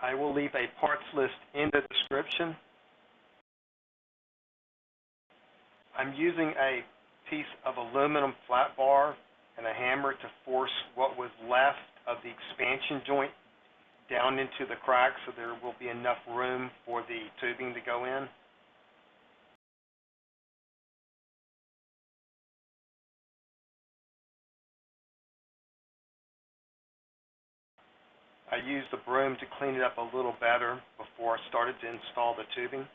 I will leave a parts list in the description. I'm using a piece of aluminum flat bar and a hammer to force what was left of the expansion joint down into the crack so there will be enough room for the tubing to go in. I used the broom to clean it up a little better before I started to install the tubing.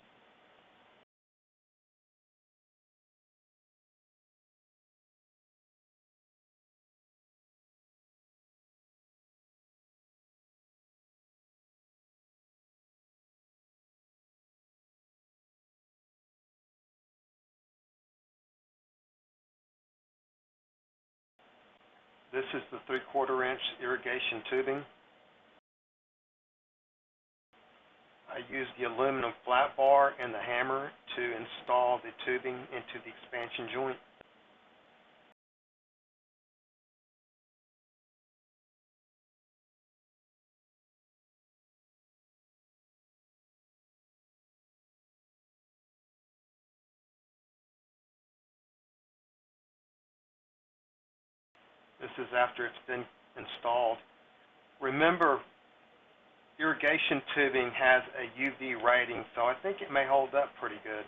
This is the 3/4 inch irrigation tubing. I used the aluminum flat bar and the hammer to install the tubing into the expansion joint. This is after it's been installed. Remember, irrigation tubing has a UV rating, so I think it may hold up pretty good.